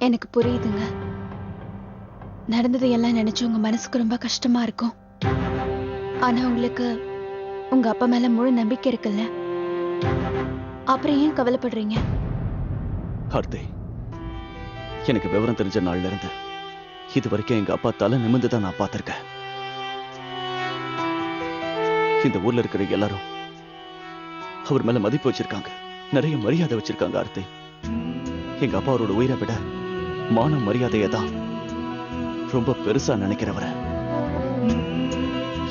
எனக்கு புரியுதுங்க. நடந்ததையெல்லாம் நினைச்சு உங்க மனசுக்கு ரொம்ப கஷ்டமா இருக்கும். ஆனா உங்களுக்கு உங்க அப்பா மேல முழு நம்பிக்கை இருக்குல்ல, அப்புறம் ஏன் கவலைப்படுறீங்க? ஆர்த்தி, எனக்கு விவரம் தெரிஞ்ச நாள்ல இருந்து இது வரைக்கும் எங்க அப்பா தலை நிமிர்ந்துதான் நான் பார்த்திருக்கேன். இந்த ஊர்ல இருக்கிற எல்லாரும் அவர் மேல மதிப்பு வச்சிருக்காங்க, நிறைய மரியாதை வச்சிருக்காங்க. ஆர்த்தி, எங்க அப்பா அவரோட உயிரை விட மான மரியாதையை தான் ரொம்ப பெருசா நினைக்கிறவர.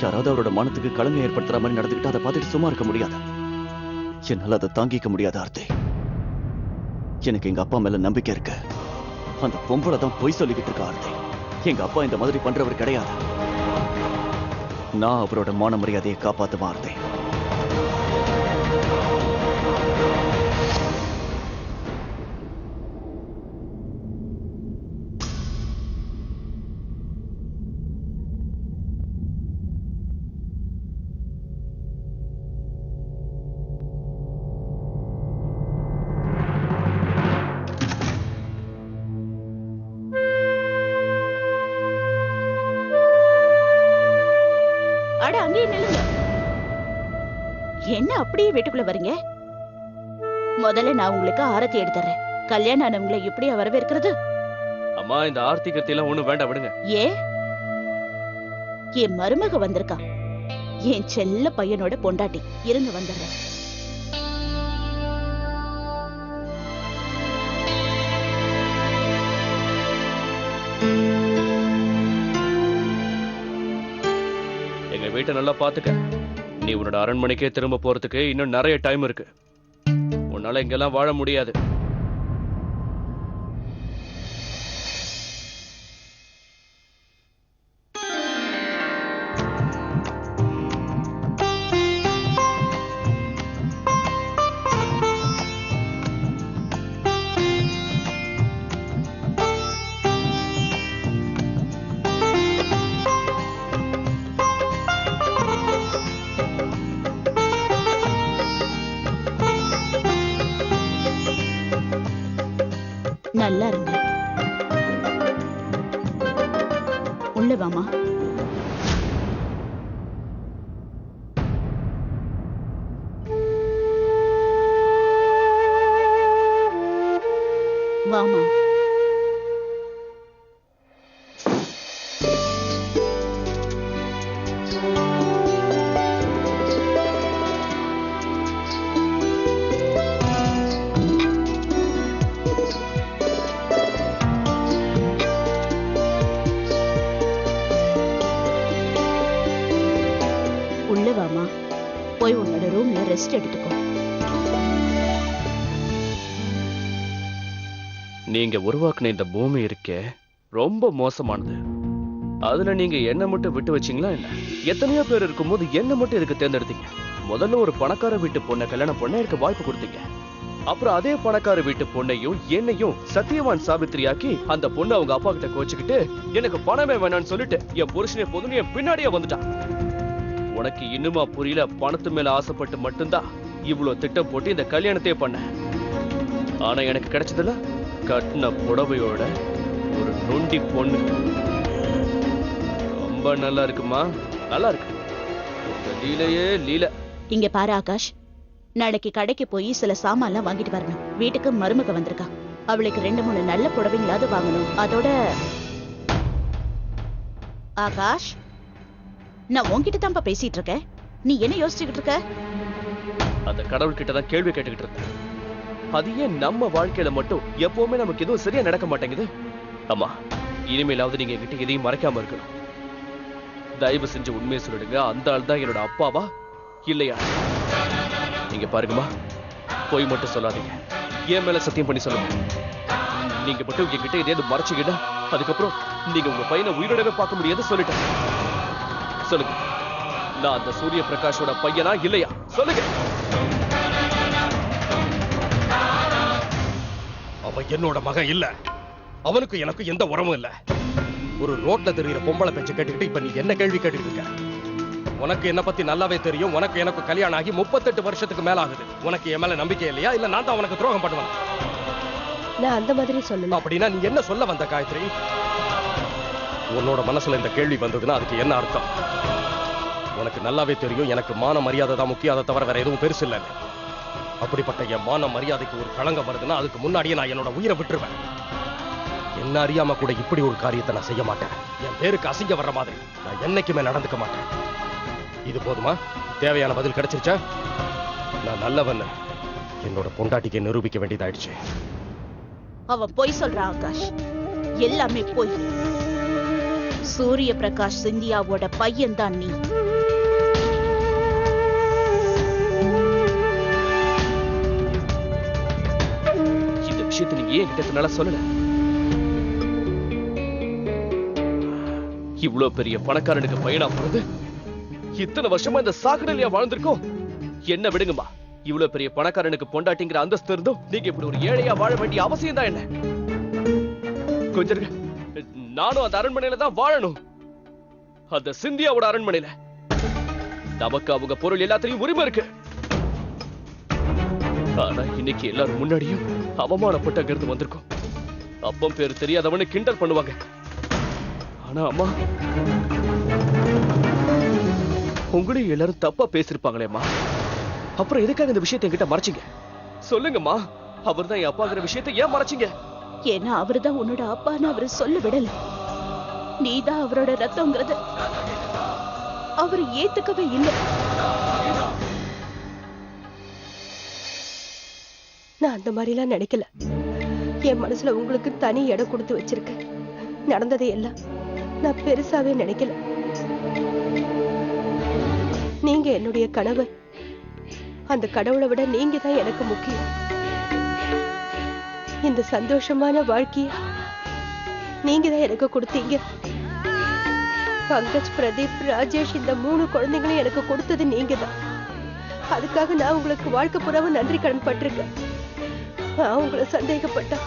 யாராவது அவரோட மானத்துக்கு களங்கம் ஏற்படுத்துற மாதிரி நடந்துக்கிட்டு அதை பார்த்துட்டு சும்மா இருக்க முடியாது. என்னால அதை தாங்கிக்க முடியாது ஆர்த்தி. எனக்கு எங்க அப்பா மேல நம்பிக்கை இருக்கு. அந்த பொம்பளை தான் பொய் சொல்லிக்கிட்டு இருக்கா ஆர்த்தி. எங்க அப்பா இந்த மாதிரி பண்றவர் கிடையாது. நான் அவரோட மான மரியாதையை காப்பாத்துவேன் ஆர்த்தி. என்ன அப்படியே வீட்டுக்குள்ள வரீங்க? முதல்ல நான் உங்களுக்கு ஆரத்தி எடுத்துறேன். கல்யாணம் ஆனவங்களை எப்படியா வரவேற்கிறது? அம்மா, இந்த ஆர்த்தி கத்தி எல்லாம் ஒண்ணும் வேண்டாம், விடுங்க. என் மருமக வந்திருக்கா, என் செல்ல பையனோட பொண்டாட்டி. இருங்க வந்துடுறேன். எங்க வீட்டை நல்லா பாத்துக்க. நீ உன்னோட அரண்மனைக்கே திரும்ப போறதுக்கு இன்னும் நிறைய டைம் இருக்கு. உன்னால இங்கெல்லாம் வாழ முடியாது. நல்லா இருங்க. உள்ள வாமா. வாமா. வாமா, போய் உன்னோட ரூம்ல ரெஸ்ட் எடுத்துக்கோ. நீங்க உருவாக்குன இந்த பூமி இருக்கே ரொம்ப மோசமானது. அதுல நீங்க என்ன மட்டும் விட்டு வச்சீங்களா என்ன? எத்தனையோ பேர் இருக்கும்போது என்ன மட்டும் எதுக்கு தேர்ந்தெடுத்தீங்க? முதல்ல ஒரு பணக்கார வீட்டு பொண்ணை கல்யாணம் பண்ண எனக்கு வாய்ப்பு கொடுத்தீங்க. அப்புறம் அதே பணக்கார வீட்டு பொண்ணையும் என்னையும் சத்தியவான் சாவித்திரியாக்கி அந்த பொண்ணு அவங்க அப்பா கிட்ட கோச்சுக்கிட்டு எனக்கு பணமே வேணான்னு சொல்லிட்டு என் புருஷனை பொதுன்னு என் பின்னாடியே வந்துட்டான். உனக்கு இன்னுமா புரியல? பணத்து மேல ஆசைப்பட்டு மட்டும்தான் இவ்வளவு திட்டம் போட்டு இந்த கல்யாணத்தையே பண்ண. ஆனா எனக்கு கிடைச்சதுல கட்டின புடவையோட ஒரு நொண்டி பொண்ணு. ரொம்ப நல்லா இருக்குமா? நல்லா இருக்கு. லீலையே லீல. இங்க பாரு ஆகாஷ், நாளைக்கு கடைக்கு போய் சில சாமான்லாம் வாங்கிட்டு வரணும். வீட்டுக்கு மருமக வந்திருக்கா, அவளுக்கு 2-3 நல்ல புடவைங்களாவது வாங்கணும். அதோட ஆகாஷ், நான் உன்கிட்ட தான்ப்பா பேசிட்டு இருக்கேன். நீ என்ன யோசிச்சுக்கிட்டு இருக்க? அந்த கடவுள் கிட்டதான் கேள்வி கேட்டுக்கிட்டு இருக்க. அது ஏன் நம்ம வாழ்க்கையில மட்டும் எப்பவுமே நமக்கு எதுவும் சரியா நடக்க மாட்டேங்குது? அம்மா, இனிமேலாவது நீங்க என்கிட்ட எதையும் மறைக்காம இருக்கணும். தயவு செஞ்சு உண்மையை சொல்லிடுங்க. அந்த ஆள் தான் என்னோட அப்பாவா இல்லையா? நீங்க பாருங்கம்மா, போய் மட்டும் சொல்லாதீங்க. என் மேல சத்தியம் பண்ணி சொல்லுங்க. நீங்க மட்டும் என்கிட்ட எதையாவது மறைச்சிக்கிட்டா அதுக்கப்புறம் நீங்க உங்க பையனை உயிரோடவே பார்க்க முடியாது சொல்லிட்டேன். சொல்லுங்க, நான் அந்த சூரிய பிரகாஷோட பையனா இல்லையா? சொல்லுங்க. அவன் என்னோட மகன் இல்ல. அவனுக்கு எனக்கு எந்த உறவும் இல்ல. ஒரு ரோட்ல தெரியுற பொம்பளை பேச்ச கேட்டுக்கிட்டு இப்ப நீ என்ன கேள்வி கேட்டுக்கிட்டு இருக்க? உனக்கு என்ன பத்தி நல்லாவே தெரியும். உனக்கு எனக்கு கல்யாணம் ஆகி 38 வருஷத்துக்கு மேல ஆகுது. உனக்கு என் மேல நம்பிக்கை இல்லையா? இல்ல நான் தான் உனக்கு துரோகம் பண்ணுவேன்? நான் அந்த மாதிரி சொல்லல. அப்படின்னா நீ என்ன சொல்ல வந்த காயத்ரி? உன்னோட மனசுல இந்த கேள்வி வந்ததுன்னா அதுக்கு என்ன அர்த்தம்? உனக்கு நல்லாவே தெரியும் எனக்கு மான மரியாதை தான் முக்கியம், அதை தவிர வேற எதுவும் பெருசு இல்லைன்னு. அப்படிப்பட்ட என் மான மரியாதைக்கு ஒரு களங்கம் வருதுன்னா அதுக்கு முன்னாடியே நான் என்னோட உயிரை விட்டுருவேன். என்ன அறியாம கூட இப்படி ஒரு காரியத்தை நான் செய்ய மாட்டேன். என் பேருக்கு அசிங்க வர்ற மாதிரி நான் என்னைக்குமே நடந்துக்க மாட்டேன். இது போதுமா? தேவையான பதில் கிடைச்சிருச்சா? நான் நல்லவன் என்னோட பொண்டாட்டிக்கு நிரூபிக்க வேண்டியதாயிடுச்சு. அவன் பொய் சொல்றான் ஆகாஷ், எல்லாமே பொய். சூரிய பிரகாஷ் சிந்தியாவோட பையன் தான் நீ. இந்த விஷயத்தை நீங்க ஏன் கிட்ட நல்லா சொல்லல? இவ்வளவு பெரிய பணக்காரனுக்கு பையனா போறது, இத்தனை வருஷமா இந்த சாக்கடையில வாழ்ந்திருக்கோம். என்ன விடுங்கம்மா, இவ்வளவு பெரிய பணக்காரனுக்கு பொண்டாட்டிங்கிற அந்தஸ்து இருந்தும் நீங்க இப்படி ஒரு ஏழையா வாழ வேண்டிய அவசியம் தான் என்ன? கொஞ்சம் இருங்க. நானும் அந்த அரண்மனையில தான் வாழணும், அந்த சிந்தியாவோட அரண்மனையில. நமக்கு அவங்க பொருள் எல்லாத்தையும் உரிமை இருக்கு. ஆனா இன்னைக்கு எல்லாரும் முன்னாடியும் அவமானப்பட்டு அங்கிருந்து வந்திருக்கோம். அப்பம் பேரு தெரியாதவனு கிண்டல் பண்ணுவாங்க. ஆனா அம்மா, உங்களையும் எல்லாரும் தப்பா பேசிருப்பாங்களேம்மா. அப்புறம் எதுக்காக இந்த விஷயத்தை என்கிட்ட மறைச்சிங்க? சொல்லுங்கம்மா, அவர் தான் என் அப்பாங்கிற விஷயத்தை ஏன் மறைச்சிங்க? ஏன்னா அவருதான் உன்னோட அப்பான்னு அவரு சொல்ல விடல. நீதான் அவரோட ரத்தம்ங்கிறது அவரு ஏத்துக்கவே இல்லை. நான் அந்த மாதிரிலாம் நினைக்கல. என் மனசுல உங்களுக்கு தனி இடம் கொடுத்து வச்சிருக்கேன். நடந்ததை எல்லாம் நான் பெருசாவே நினைக்கல. நீங்க என்னுடைய கணவர். அந்த கடவுளை விட நீங்க தான் எனக்கு முக்கியம். இந்த சந்தோஷமான வாழ்க்கைய நீங்க தான் எனக்கு கொடுத்தீங்க. பங்கஜ், பிரதீப், ராஜேஷ், இந்த 3 குழந்தைங்களையும் எனக்கு கொடுத்தது நீங்க தான். அதுக்காக நான் உங்களுக்கு வாழ்க்கை புறாவும் நன்றி கடன் பட்டிருக்கேன். நான் உங்களை சந்தேகப்பட்டா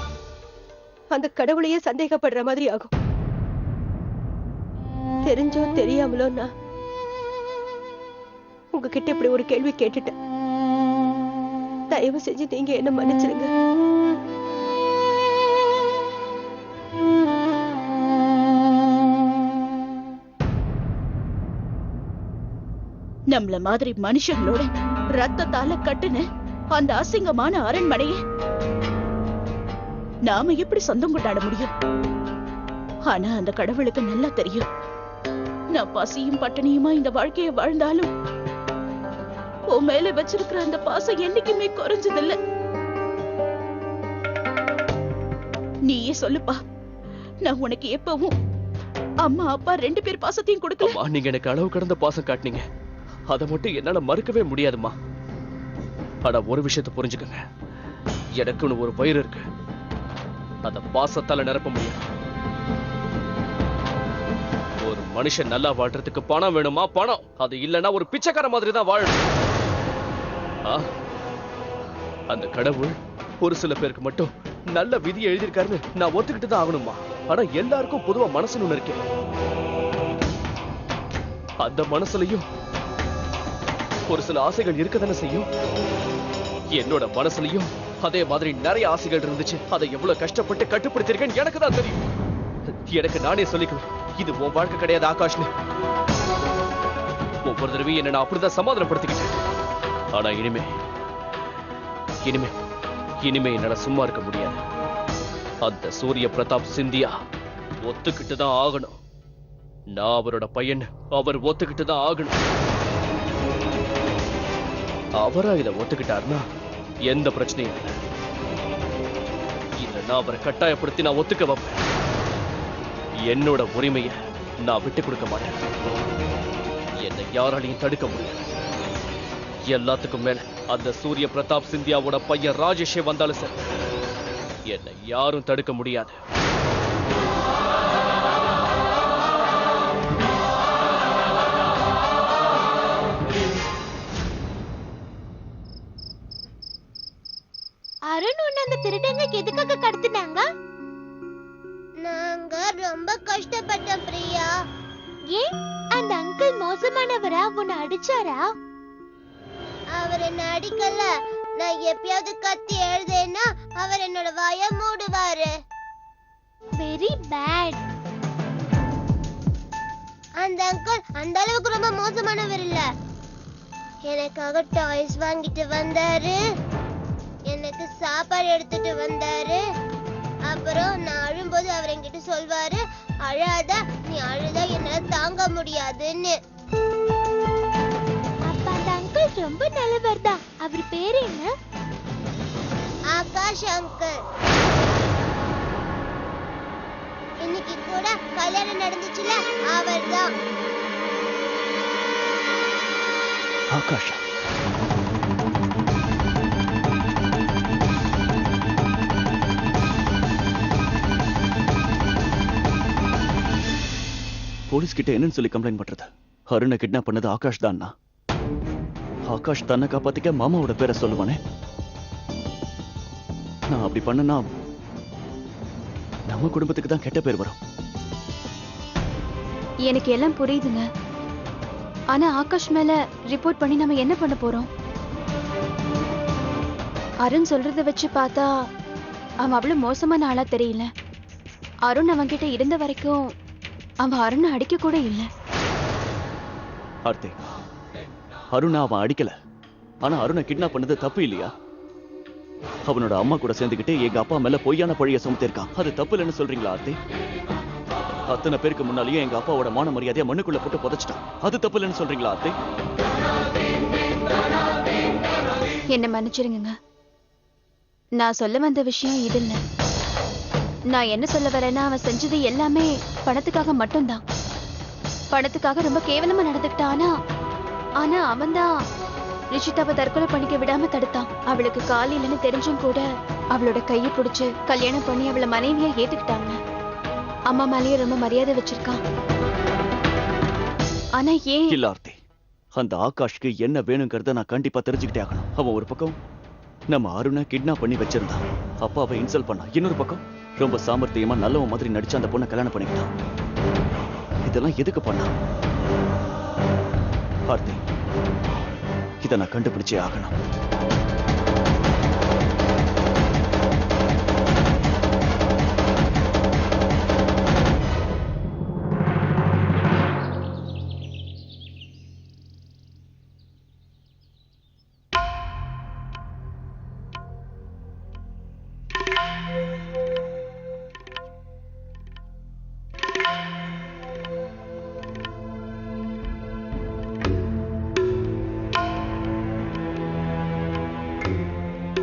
அந்த கடவுளையே சந்தேகப்படுற மாதிரி ஆகும். தெரிஞ்சோ தெரியாமலோ நான் உங்ககிட்ட இப்படி ஒரு கேள்வி கேட்டுட்டேன். தயவு செஞ்சு நீங்க என்ன மன்னிச்சிருங்க. நம்மள மாதிரி மனுஷங்களோட ரத்தத்தால கட்டுன அந்த அசிங்கமான அரண்மனையை நாம எப்படி சொந்தம் கொண்டாட முடியும்? ஆனா அந்த கடவுளுக்கு நல்லா தெரியும், நான் பசியும் பட்டினியுமா இந்த வாழ்க்கையை வாழ்ந்தாலும் உன் மேல வச்சிருக்கிற அந்த பாசம் என்னைக்குமே குறைஞ்சதில்ல. நீயே சொல்லுப்பா, நான் உனக்கு எப்பவும் அம்மா அப்பா 2 பேர் பாசத்தையும் கொடுக்கல. நீங்க எனக்கு அளவு கடந்த பாசம் காட்டினீங்க, அதை மட்டும் என்னால மறுக்கவே முடியாதுமா. ஆனா ஒரு விஷயத்தை புரிஞ்சுக்கங்க, எனக்குன்னு ஒரு வயிறு இருக்கு, அத பாசத்தால நிரப்ப முடியும். ஒரு மனுஷன் நல்லா வாழ்றதுக்கு பணம் வேணுமா? பணம். அது இல்லைன்னா ஒரு பிச்சைக்கார மாதிரி தான் வாழணும். அந்த கடவுள் ஒரு சில பேருக்கு மட்டும் நல்ல விதியை எழுதியிருக்காருன்னு நான் ஒத்துக்கிட்டு தான் ஆகணுமா? ஆனா எல்லாருக்கும் பொதுவா மனசுன்னு ஒண்ணு இருக்கு. அந்த மனசுலயும் ஒரு சில ஆசைகள் இருக்கதானே செய்யும். என்னோட மனசுலயும் அதே மாதிரி நிறைய ஆசைகள் இருந்துச்சு. அதை எவ்வளவு கஷ்டப்பட்டு கட்டுப்படுத்திருக்கேன்னு எனக்கு தான் தெரியும். எனக்கு நானே சொல்லிக்குவேன், இது உன் வாழ்க்கை கிடையாது ஆகாஷ்னு. ஒவ்வொரு தடவையும் என்ன நான் அப்படிதான் சமாதானப்படுத்திக்கிட்டேன். ஆனா இனிமே என்னால சும்மா இருக்க முடியாது. அந்த சூரிய பிரதாப் சிந்தியா ஒத்துக்கிட்டு தான் ஆகணும். நான் அவரோட பையன், அவர் ஒத்துக்கிட்டு தான் ஆகணும். அவரா இதை ஒத்துக்கிட்டாருன்னா எந்த பிரச்சனையும் இல்லை. இல்லைன்னா அவரை கட்டாயப்படுத்தி நான் ஒத்துக்க வைப்பேன். என்னோட உரிமையை நான் விட்டு கொடுக்க மாட்டேன். என்னை யாராலையும் தடுக்க முடியாது. எல்லாத்துக்கும் மேல அந்த சூரிய பிரதாப் சிந்தியாவோட பையன் ராஜேஷே வந்தாலும் சரி, என்னை யாரும் தடுக்க முடியாது. அருண் உன்னை அந்த திருடங்களுக்கு எதுக்காக கடத்தினாங்க? நாங்க ரொம்ப கஷ்டப்பட்டோம் பிரியா. ஏன் அந்த அங்கிள் மோசமானவரா? உன்னை அடிச்சாரா? அவர் என்ன அடிக்கல, நான் எப்பயாவது கத்தி எழுதேன்னா அவர் என்னோட வாயை மூடுவாரு. Very bad. அந்த அங்கிள் அந்த அளவுக்கு ரொம்ப மோசமானவர் இல்ல. எனக்காக டாய்ஸ் வாங்கிட்டு வந்தாரு, எனக்கு சாப்பாடு எடுத்துட்டு வந்தாரு. அப்புறம் நான் அழும்போது அவர் என்கிட்ட சொல்வாரு, அழாத, நீ அழுதா என்னால தாங்க முடியாதுன்னு. அப்ப அந்த அங்கிள் ரொம்ப நல்லவர் தான். அவர் பேரு என்ன? ஆகாஷ் அங்கிள். இன்னைக்கு கூட கல்யாணம் நடந்துச்சுல, அவர்தான். ஆகாஷ், போலீஸ் கிட்ட என்னன்னு சொல்லி கம்ப்ளைண்ட் பண்றது? அருணை கிட்னாப் பண்ணது ஆகாஷ் தான்னா? ஆகாஷ் தன்னை காப்பாத்திக்க மாமாவோட பேரை சொல்லுவானே. நான் அப்படி பண்ணனா நம்ம குடும்பத்துக்கு தான் கெட்ட பேர் வரும். எனக்கு எல்லாம் புரியுதுங்க. ஆனா ஆகாஷ் மேல ரிப்போர்ட் பண்ணி நம்ம என்ன பண்ண போறோம்? அருண் சொல்றத வச்சு பார்த்தா அவன் அவ்வளவு மோசமான ஆளா தெரியல. அருண் அவன்கிட்ட இருந்த வரைக்கும் அவன் அருணை அடிக்க கூட இல்ல. ஆர்த்தி, அருணை அவன் அடிக்கல. ஆனா அருணை கிட்னாப் பண்ணது தப்பு இல்லையா? அவனோட அம்மா கூட சேர்ந்துக்கிட்டு எங்க அப்பா மேல பொய்யான பழிய சுமத்திருக்கான். அது தப்பு இல்லைன்னு சொல்றீங்களா ஆர்த்தி? அத்தனை பேருக்கு முன்னாலேயே எங்க அப்பாவோட மான மரியாதையை மண்ணுக்குள்ள போட்டு புதைச்சிட்டான். அது தப்பு இல்லைன்னு சொல்றீங்களா ஆர்த்தி? என்ன மன்னிச்சிருங்க. நான் சொல்ல வந்த விஷயம் இது இல்ல. நான் என்ன சொல்ல வரேன்னா, அவன் செஞ்சது எல்லாமே பணத்துக்காக மட்டும்தான். பணத்துக்காக ரொம்ப கேவலமா நடந்துக்கிட்டானா. ஆனா அவன்தான் ரிஷிதாவை தற்கொலை பண்ணிக்க விடாம தடுத்தான். அவளுக்கு கால் இல்லைன்னு தெரிஞ்சும் கூட அவளோட கையை பிடிச்சு கல்யாணம் பண்ணி அவளை மனைவியா ஏத்துக்கிட்டாங்க. அம்மா மேலேயே ரொம்ப மரியாதை வச்சிருக்கான். ஆனா ஏன் இல்ல ஆர்த்தி, அந்த ஆகாஷ்க்கு என்ன வேணுங்கிறத நான் கண்டிப்பா தெரிஞ்சுக்கிட்டே ஆகணும். அவன் ஒரு பக்கம் நம்ம அருணை கிட்னாப் பண்ணி வச்சிருந்தான், அப்பாவை இன்சல்ட் பண்ணான். இன்னொரு பக்கம் ரொம்ப சாமர்த்தியமா நல்லவன் மாதிரி நடிச்சு அந்த பொண்ணை கல்யாணம் பண்ணிக்கிட்டான். இதெல்லாம் எதுக்கு பண்ணான் ஆர்த்தி? இதை நான் கண்டுபிடிச்சே ஆகணும்.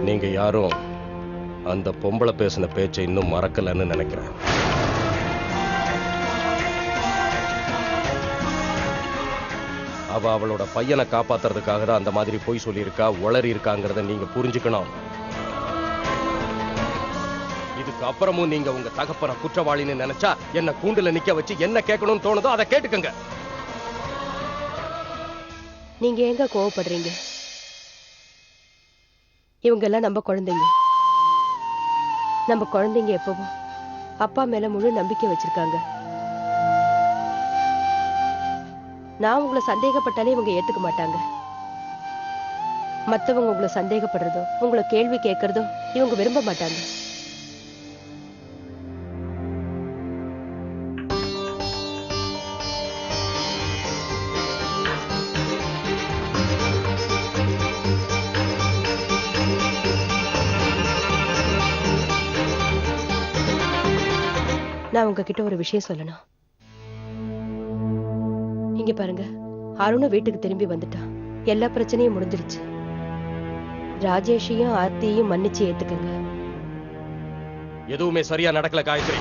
நீங்க யாரும் அந்த பொம்பளை பேசின பேச்சை இன்னும் மறக்கலன்னு நினைக்கிறேன். அவளோட பையனை காப்பாத்துறதுக்காக தான் அந்த மாதிரி பொய் சொல்லியிருக்கா, உளறி இருக்காங்கிறத நீங்க புரிஞ்சுக்கணும். இதுக்கு அப்புறமும் நீங்க உங்க தகப்பன குற்றவாளின்னு நினைச்சா என்ன கூண்டுல நிக்க வச்சு என்ன கேட்கணும்னு தோணுதோ அதை கேட்டுக்கங்க. நீங்க எங்க கோவப்படுறீங்க? இவங்க எல்லாம் நம்ம குழந்தைங்க. நம்ம குழந்தைங்க எப்பவும் அப்பா மேல முழு நம்பிக்கை வச்சிருக்காங்க. நான் உங்களை சந்தேகப்பட்டாலே இவங்க ஏத்துக்க மாட்டாங்க. மத்தவங்க உங்களை சந்தேகப்படுறதோ உங்களை கேள்வி கேட்கறதோ இவங்க விரும்ப மாட்டாங்க. நான் உங்ககிட்ட ஒரு விஷயம் சொல்லணும். இங்க பாருங்க, அருண வீட்டுக்கு திரும்பி வந்துட்டான். எல்லா பிரச்சனையும் முடிஞ்சிருச்சு. ராஜேஷையும் ஆர்த்தியையும் மன்னிச்சு ஏத்துக்கங்க. எதுவுமே சரியா நடக்கல காயத்ரி.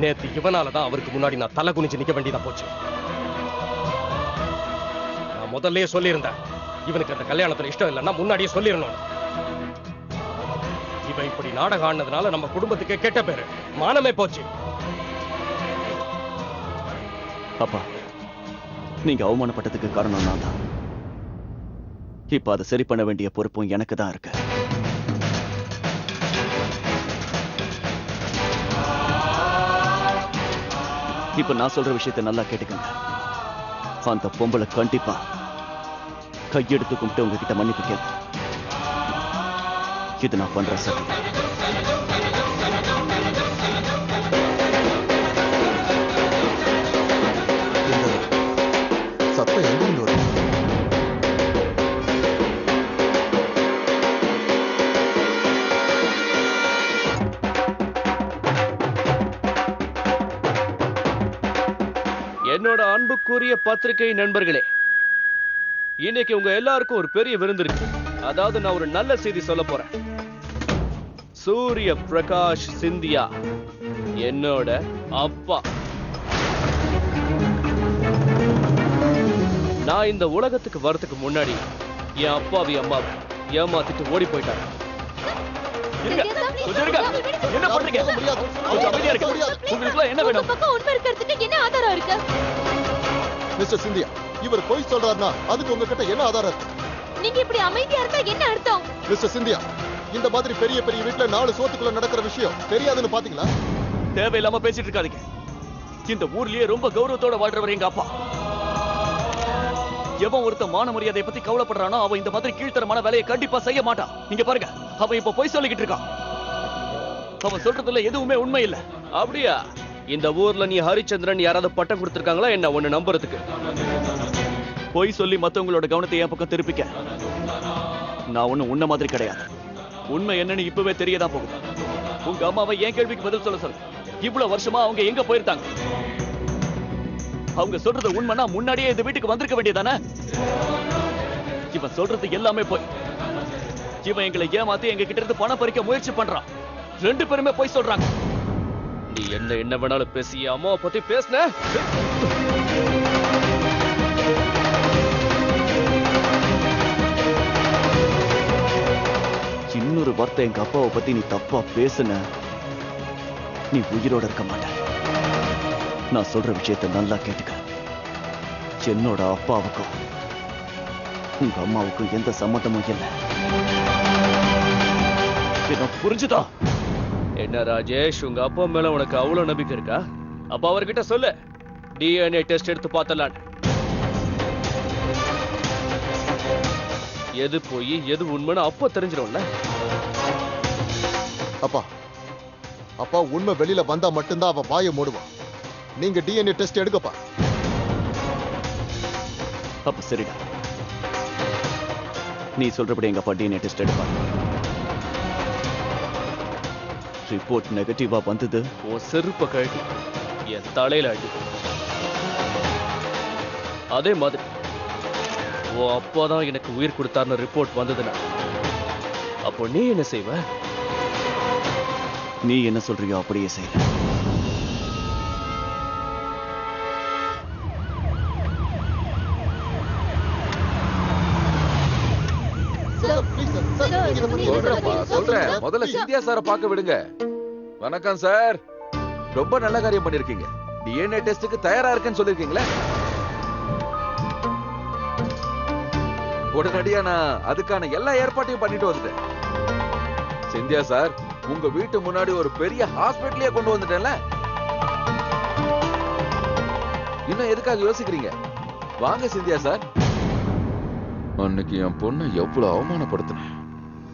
நேத்து இவனாலதான் அவருக்கு முன்னாடி நான் தலை குனிஞ்சு நிக்க வேண்டியதா போச்சு. நான் முதல்லயே சொல்லியிருந்தேன், இவனுக்கு அந்த கல்யாணத்துல இஷ்டம் இல்லைன்னா முன்னாடியே சொல்லிடணும். இவன் இப்படி நாடகம் ஆனதுனால நம்ம குடும்பத்துக்கு கெட்ட பேரு, மானமே போச்சு. அப்பா, நீங்க அவமானப்பட்டதுக்கு காரணம் நான் தான். இப்ப அதை சரி பண்ண வேண்டிய பொறுப்பும் எனக்கு தான் இருக்கு. இப்ப நான் சொல்ற விஷயத்தை நல்லா கேட்டுக்கங்க. அந்த பொம்பளை கண்டிப்பா கையெடுத்து கும்பிட்டு உங்ககிட்ட மன்னிப்பு கேட்பேன். இது நான் பண்ற சத்தியம். சத்தம் எங்கிருந்து வருது? என்னோட அன்புக்குரிய பத்திரிகை நண்பர்களே, இன்னைக்கு உங்க எல்லாருக்கும் ஒரு பெரிய விருந்து இருக்கு. அதாவது நான் ஒரு நல்ல செய்தி சொல்ல போறேன். சூரிய பிரகாஷ் சிந்தியா என்னோட அப்பா. நான் இந்த உலகத்துக்கு வரதுக்கு முன்னாடி என் அப்பாவி அம்மாவை ஏமாத்திட்டு ஓடி போயிட்டாங்க. இருங்க, கொஞ்சம் இருங்க. என்ன பண்றீங்க? கொஞ்சம் அமைதியா இருங்க. உங்களுக்குலாம் என்ன வேணும்? பக்கம் உண்மை இருக்கிறதுக்கு என்ன ஆதாரம் இருக்கு? மிஸ்டர் சிந்தியா, இவர் பொய் சொல்றாருன்னா அதுக்கு உங்ககிட்ட என்ன ஆதாரம் இருக்கு? நீங்க இப்படி அமைதியா இருந்தா என்ன அர்த்தம்? மிஸ்டர் சிந்தியா, இந்த மாதிரி பெரிய பெரிய வீட்டுல 4 சோத்துக்குள்ள நடக்கிற விஷயம் தெரியாதுன்னு பாத்தீங்களா? தேவையில்லாம பேசிட்டு இருக்காதீங்க. இந்த ஊர்லயே ரொம்ப கௌரவத்தோட வாழ்றவர் எங்க அப்பா. எவன் ஒருத்த மான மரியாதையை பத்தி கவலைப்படுறானோ அவன் இந்த மாதிரி கீழ்த்தரமான வேலையை கண்டிப்பா செய்ய மாட்டான். நீங்க பாருங்க, அவன் இப்ப பொய் சொல்லிக்கிட்டு இருக்கான். அவன் சொல்றதுல எதுவுமே உண்மை இல்ல. அப்படியா? இந்த ஊர்ல நீ ஹரிச்சந்திரன் யாராவது பட்டம் கொடுத்திருக்காங்களா என்ன ஒண்ணு நம்புறதுக்கு? பொய் சொல்லி மத்தவங்களோட கவனத்தை என் பக்கம் திருப்பிக்க. நான் ஒண்ணும் உன்ன மாதிரி கிடையாது. உண்மை என்னன்னு இப்பவே தெரியதான் போகுது. உங்க அம்மாவை என் கேள்விக்கு பதில் சொல்ல சொல்லு. இவ்வளவு வருஷமா அவங்க எங்க போயிருந்தாங்க? அவங்க சொல்றது உண்மைனா முன்னாடியே இந்த வீட்டுக்கு வந்திருக்க வேண்டியதானே? இவன் சொல்றது எல்லாமே போய். இவன் எங்களை ஏமாத்தி எங்க கிட்ட இருந்து பணம் பறிக்க முயற்சி பண்றான். 2 பேருமே போய் சொல்றாங்க. நீ என்ன வேணாலும் பேசி அம்மாவை பத்தி பேசுன. இன்னொரு வார்த்தை எங்க அப்பாவை பத்தி நீ தப்பா பேசுன, நீ உயிரோட இருக்க மாட்ட. நான் சொல்ற விஷயத்தை நல்லா கேட்டுக்க. என்னோட அப்பாவுக்கும் உங்க அம்மாவுக்கும் எந்த சம்மந்தமும் இல்லை. புரிஞ்சுதா? என்ன ராஜேஷ், உங்க அப்பா மேல உனக்கு அவ்வளவு நம்பிக்கை இருக்கா? அப்ப அவர்கிட்ட சொல்லு, டிஎன்ஏ டெஸ்ட் எடுத்து பார்த்தலாம். எது போய் எது உண்மைன்னு அப்ப தெரிஞ்சிடும்ல. அப்பா, அப்பா உண்மை வெளியில வந்தா மட்டும்தான் அவ வாயை மூடுவான். நீங்க டிஎன்ஏ டெஸ்ட் எடுக்கப்பா. அப்ப சரிடா, நீ சொல்றபடி எங்க அப்பா டிஎன்ஏ டெஸ்ட் எடுப்பாங்க. ரிப்போர்ட் நெகட்டிவா வந்தது, உன் செருப்ப கழட்டி என் தலையில அடி. அதே மாதிரி உன் அப்பாதான் எனக்கு உயிர் கொடுத்தார்னு ரிப்போர்ட் வந்ததுன்னா அப்போ நீ என்ன செய்வ? நீ என்ன சொல்றியோ அப்படியே செய்ய. சொல்றேன். முதல்ல சிந்தியா சாரை பார்க்க விடுங்க. வணக்கம் சார். ரொம்ப நல்ல காரியம் பண்ணிருக்கீங்க. டிஎன்ஏ டெஸ்டுக்கு தயாரா இருக்கேன்னு சொல்லிருக்கீங்களே. உடனடியா நான் அதுக்கான எல்லா ஏற்பாட்டையும் பண்ணிட்டு வந்துட்டேன். சிந்தியா சார், உங்க வீட்டு முன்னாடி ஒரு பெரிய ஹாஸ்பிட்டலே கொண்டு வந்துட்டேன்ல. இன்னும் எதுக்காக யோசிக்கிறீங்க? வாங்க சிந்தியா சார். அன்னைக்கு என் பொண்ணை எவ்வளவு அவமானப்படுத்தினேன்.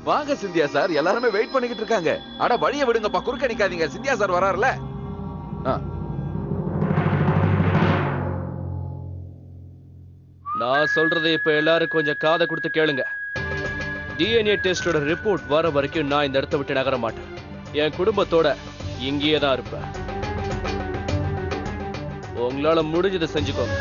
வாங்க சிந்தியா சார், எல்லாருமே வெயிட் பண்ணிக்கிட்டு இருக்காங்க. அட வழிய விடுங்கப்பா, குறுக்க நிக்காதீங்க. சிந்தியா சார் வராருல. நான் சொல்றதை இப்ப எல்லாரும் கொஞ்சம் காதை கொடுத்து கேளுங்க. டிஎன்ஏ டெஸ்டோட ரிப்போர்ட் வர வரைக்கும் நான் இந்த இடத்தை விட்டு நகர மாட்டேன். என் குடும்பத்தோட இங்கேயே தான் இருப்பேன். உங்களால முடிஞ்சதை செஞ்சுக்கோங்க.